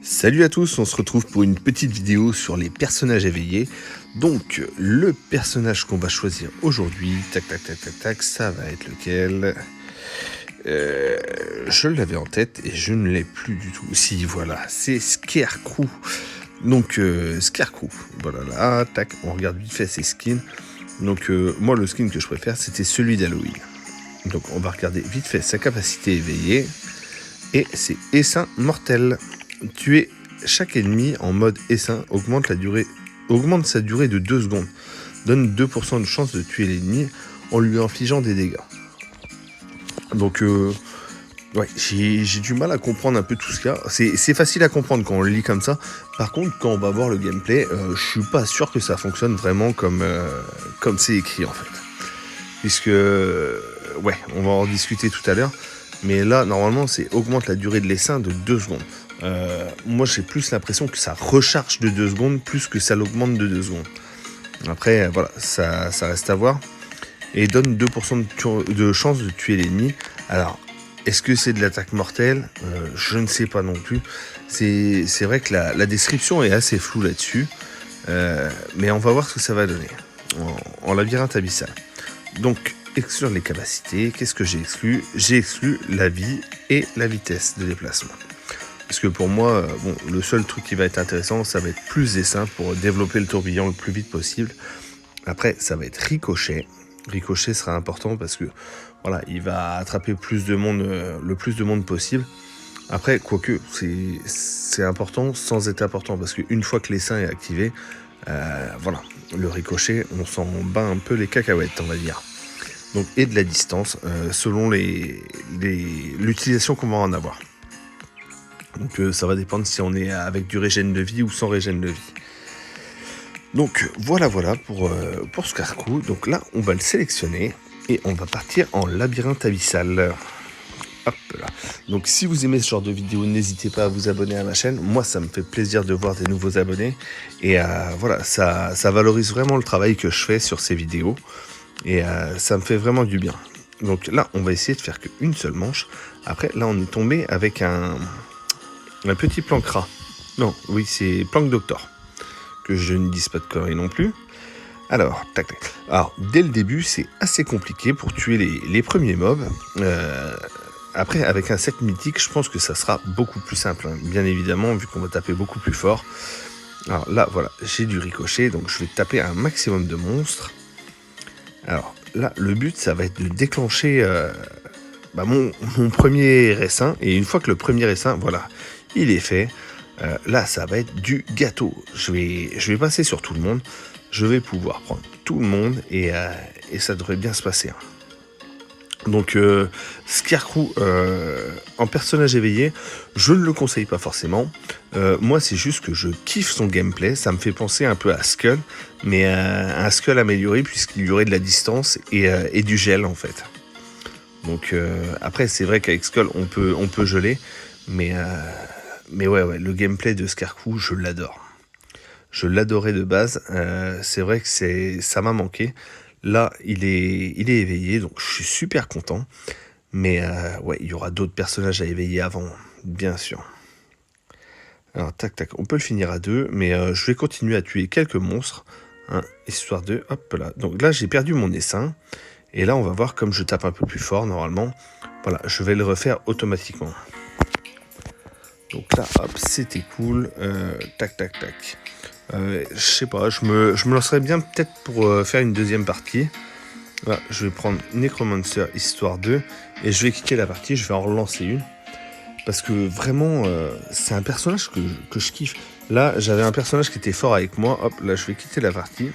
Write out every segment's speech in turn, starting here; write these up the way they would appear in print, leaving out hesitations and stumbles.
Salut à tous, on se retrouve pour une petite vidéo sur les personnages éveillés. Donc le personnage qu'on va choisir aujourd'hui, tac, ça va être lequel? Je l'avais en tête et je ne l'ai plus du tout. Si, voilà, c'est Scarecrow. Donc Scarecrow, voilà là, tac, on regarde vite fait ses skins. Donc moi le skin que je préfère c'était celui d'Halloween. Donc on va regarder vite fait sa capacité éveillée. Et c'est essaim mortel. Tuer chaque ennemi en mode essaim augmente sa durée de 2 secondes. Donne 2% de chance de tuer l'ennemi en lui infligeant des dégâts. Donc ouais, j'ai du mal à comprendre un peu tout ce qu'il y a. C'est facile à comprendre quand on le lit comme ça. Par contre, quand on va voir le gameplay, je suis pas sûr que ça fonctionne vraiment comme c'est écrit en fait. Puisque ouais, on va en discuter tout à l'heure. Mais là, normalement, c'est augmente la durée de l'essaim de 2 secondes. Moi, j'ai plus l'impression que ça recharge de 2 secondes plus que ça l'augmente de 2 secondes. Après, voilà, ça reste à voir. Et donne 2% de chance de tuer l'ennemi. Alors, est-ce que c'est de l'attaque mortelle? Je ne sais pas non plus. C'est vrai que la description est assez floue là-dessus. Mais on va voir ce que ça va donner en labyrinthe abyssal. Donc, exclure les capacités. Qu'est-ce que j'ai exclu? J'ai exclu la vie et la vitesse de déplacement. Parce que pour moi, bon, le seul truc qui va être intéressant, ça va être plus d'essaims pour développer le tourbillon le plus vite possible. Après, ça va être ricochet. Ricochet sera important parce que voilà, il va attraper plus de monde, le plus de monde possible. Après, quoique, c'est important sans être important parce qu'une fois que l'essaim est activé, voilà, le ricochet, on s'en bat un peu les cacahuètes, on va dire. Donc, et de la distance selon l'utilisation qu'on va en avoir. Donc ça va dépendre si on est avec du régène de vie ou sans régène de vie. Donc voilà pour Scarecrow. Donc là on va le sélectionner et on va partir en labyrinthe abyssal. Hop là. Donc si vous aimez ce genre de vidéo, n'hésitez pas à vous abonner à ma chaîne. Moi ça me fait plaisir de voir des nouveaux abonnés. Et voilà, ça valorise vraiment le travail que je fais sur ces vidéos. Et ça me fait vraiment du bien. Donc là on va essayer de faire qu'une seule manche. Après là on est tombé avec un petit planque rat. Non, oui, c'est planque doctor. Que je ne dise pas de conneries non plus. Alors, tac. Alors, dès le début, c'est assez compliqué pour tuer les premiers mobs. Après, avec un set mythique, je pense que ça sera beaucoup plus simple. Hein. Bien évidemment, vu qu'on va taper beaucoup plus fort. Alors là, voilà, j'ai du ricochet, donc je vais taper un maximum de monstres. Alors là, le but, ça va être de déclencher mon premier essaim. Et une fois que le premier essaim, voilà, il est fait. Là, ça va être du gâteau. Je vais passer sur tout le monde. Je vais pouvoir prendre tout le monde et ça devrait bien se passer. Hein. Donc, Scarecrow en personnage éveillé, je ne le conseille pas forcément. Moi, c'est juste que je kiffe son gameplay. Ça me fait penser un peu à Skull, mais un Skull amélioré puisqu'il y aurait de la distance et du gel en fait. Donc, après, c'est vrai qu'avec Skull, on peut geler, mais ouais, le gameplay de Scarecrow, je l'adore. Je l'adorais de base. C'est vrai que ça m'a manqué. Là, il est éveillé, donc je suis super content. Mais ouais, il y aura d'autres personnages à éveiller avant, bien sûr. Alors, tac, on peut le finir à 2, mais je vais continuer à tuer quelques monstres, hein, histoire de... Hop là. Donc là, j'ai perdu mon essaim. Et là, on va voir comme je tape un peu plus fort, normalement. Voilà, je vais le refaire automatiquement. Donc là, hop, c'était cool. Tac. Je sais pas, je me lancerais bien peut-être pour faire une deuxième partie. Voilà, je vais prendre Necromancer Histoire 2 et je vais quitter la partie, je vais en relancer une. Parce que vraiment, c'est un personnage que je kiffe. Là, j'avais un personnage qui était fort avec moi. Hop, là, je vais quitter la partie.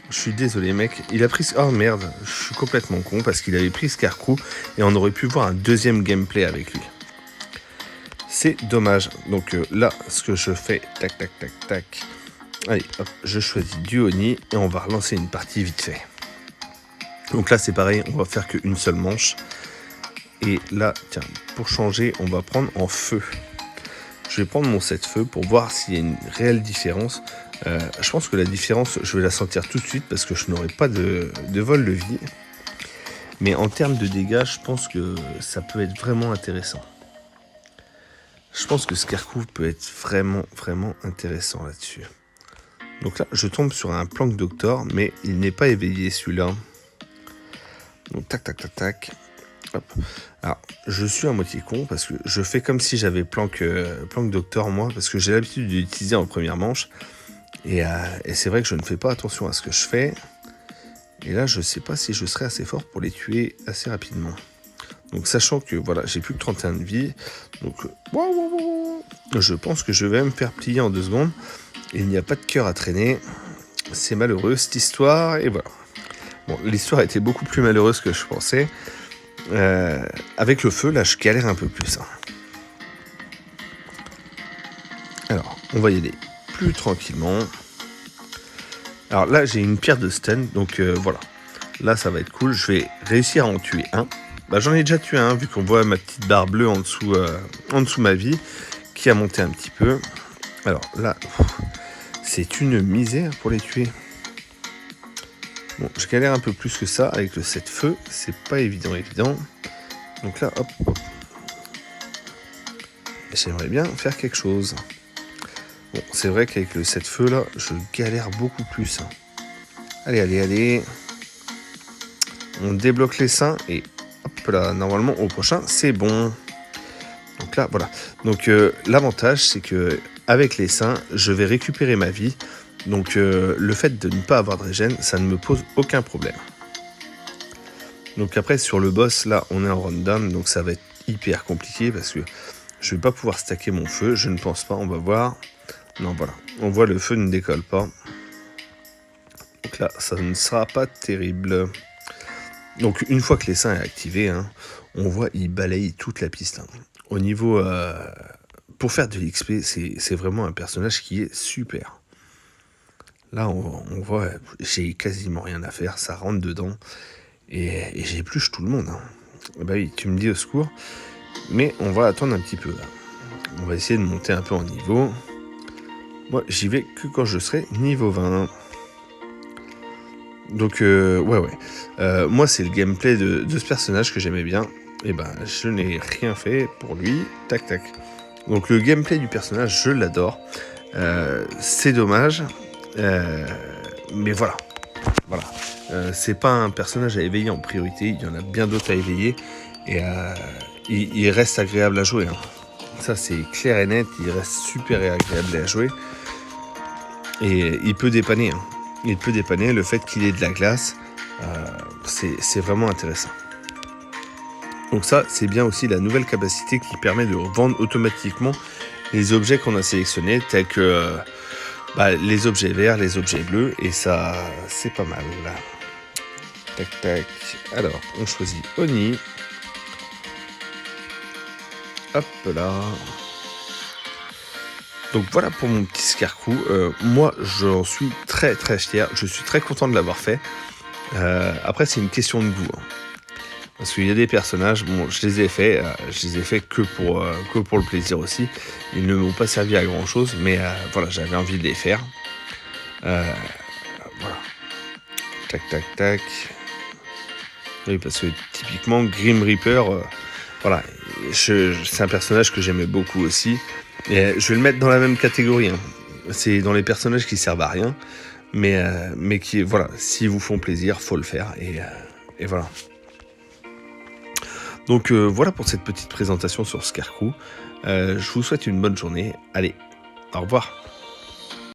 Je suis désolé, mec. Il a pris... Oh merde, je suis complètement con parce qu'il avait pris Scarecrow et on aurait pu voir un deuxième gameplay avec lui. C'est dommage. Donc là, ce que je fais, tac. Allez, hop, je choisis du Oni et on va relancer une partie vite fait. Donc là, c'est pareil, on va faire qu'une seule manche. Et là, tiens, pour changer, on va prendre en feu. Je vais prendre mon set feu pour voir s'il y a une réelle différence. Je pense que la différence, je vais la sentir tout de suite parce que je n'aurai pas de vol de vie. Mais en termes de dégâts, je pense que ça peut être vraiment intéressant. Je pense que Scarecrow peut être vraiment intéressant là-dessus. Donc là, je tombe sur un Plank Doctor, mais il n'est pas éveillé celui-là. Donc tac. Hop. Alors, je suis à moitié con parce que je fais comme si j'avais Plank Doctor moi, parce que j'ai l'habitude de l'utiliser en première manche. Et c'est vrai que je ne fais pas attention à ce que je fais. Et là, je ne sais pas si je serai assez fort pour les tuer assez rapidement. Donc sachant que voilà, j'ai plus que 31 de vie, donc je pense que je vais me faire plier en 2 secondes. Il n'y a pas de cœur à traîner. C'est malheureux cette histoire, et voilà. Bon, l'histoire était beaucoup plus malheureuse que je pensais. Avec le feu, là, je galère un peu plus. Hein. Alors, on va y aller plus tranquillement. Alors là, j'ai une pierre de stun, donc voilà. Là, ça va être cool. Je vais réussir à en tuer un. Bah, j'en ai déjà tué un, vu qu'on voit ma petite barre bleue en dessous ma vie, qui a monté un petit peu. Alors là, c'est une misère pour les tuer. Bon, je galère un peu plus que ça avec le 7 feu, c'est pas évident. Donc là, hop. J'aimerais bien faire quelque chose. Bon, c'est vrai qu'avec le 7 feu là, je galère beaucoup plus. Allez. On débloque les seins et hop là, normalement au prochain, c'est bon. Donc là, voilà. Donc l'avantage, c'est que avec les seins, je vais récupérer ma vie. Donc le fait de ne pas avoir de régène, ça ne me pose aucun problème. Donc après, sur le boss, là, on est en random, donc ça va être hyper compliqué parce que je vais pas pouvoir stacker mon feu, je ne pense pas, on va voir. Non, voilà, on voit le feu ne décolle pas. Donc là, ça ne sera pas terrible. Donc une fois que l'essaim est activé, hein, on voit il balaye toute la piste. Hein. Au niveau... pour faire de l'XP, c'est vraiment un personnage qui est super. Là, on voit, j'ai quasiment rien à faire, ça rentre dedans. Et j'épluche tout le monde. Hein. Bah oui, tu me dis au secours. Mais on va attendre un petit peu là. On va essayer de monter un peu en niveau. Moi, j'y vais que quand je serai niveau 20. Donc, ouais. Moi, c'est le gameplay de ce personnage que j'aimais bien. Et ben, je n'ai rien fait pour lui. Tac. Donc, le gameplay du personnage, je l'adore. C'est dommage. Mais voilà. C'est pas un personnage à éveiller en priorité. Il y en a bien d'autres à éveiller. Et il reste agréable à jouer. Hein. Ça, c'est clair et net. Il reste super agréable à jouer. Et il peut dépanner. Hein. Il peut dépanner. Le fait qu'il ait de la glace, c'est vraiment intéressant. Donc ça, c'est bien aussi la nouvelle capacité qui permet de vendre automatiquement les objets qu'on a sélectionnés, tels que les objets verts, les objets bleus. Et ça, c'est pas mal. Là. Tac. Alors, on choisit Oni. Hop là. Donc voilà pour mon petit Scarecrow. Moi, j'en suis très fier. Je suis très content de l'avoir fait. Après, c'est une question de goût. Hein. Parce qu'il y a des personnages, bon, je les ai faits que pour le plaisir aussi. Ils ne m'ont pas servi à grand chose, mais voilà, j'avais envie de les faire. Voilà. Tac. Oui, parce que typiquement, Grim Reaper, voilà, c'est un personnage que j'aimais beaucoup aussi. Et je vais le mettre dans la même catégorie. Hein. C'est dans les personnages qui servent à rien, mais qui, voilà, s'ils vous font plaisir, faut le faire. Et voilà. Donc voilà pour cette petite présentation sur Scarecrow. Je vous souhaite une bonne journée. Allez, au revoir.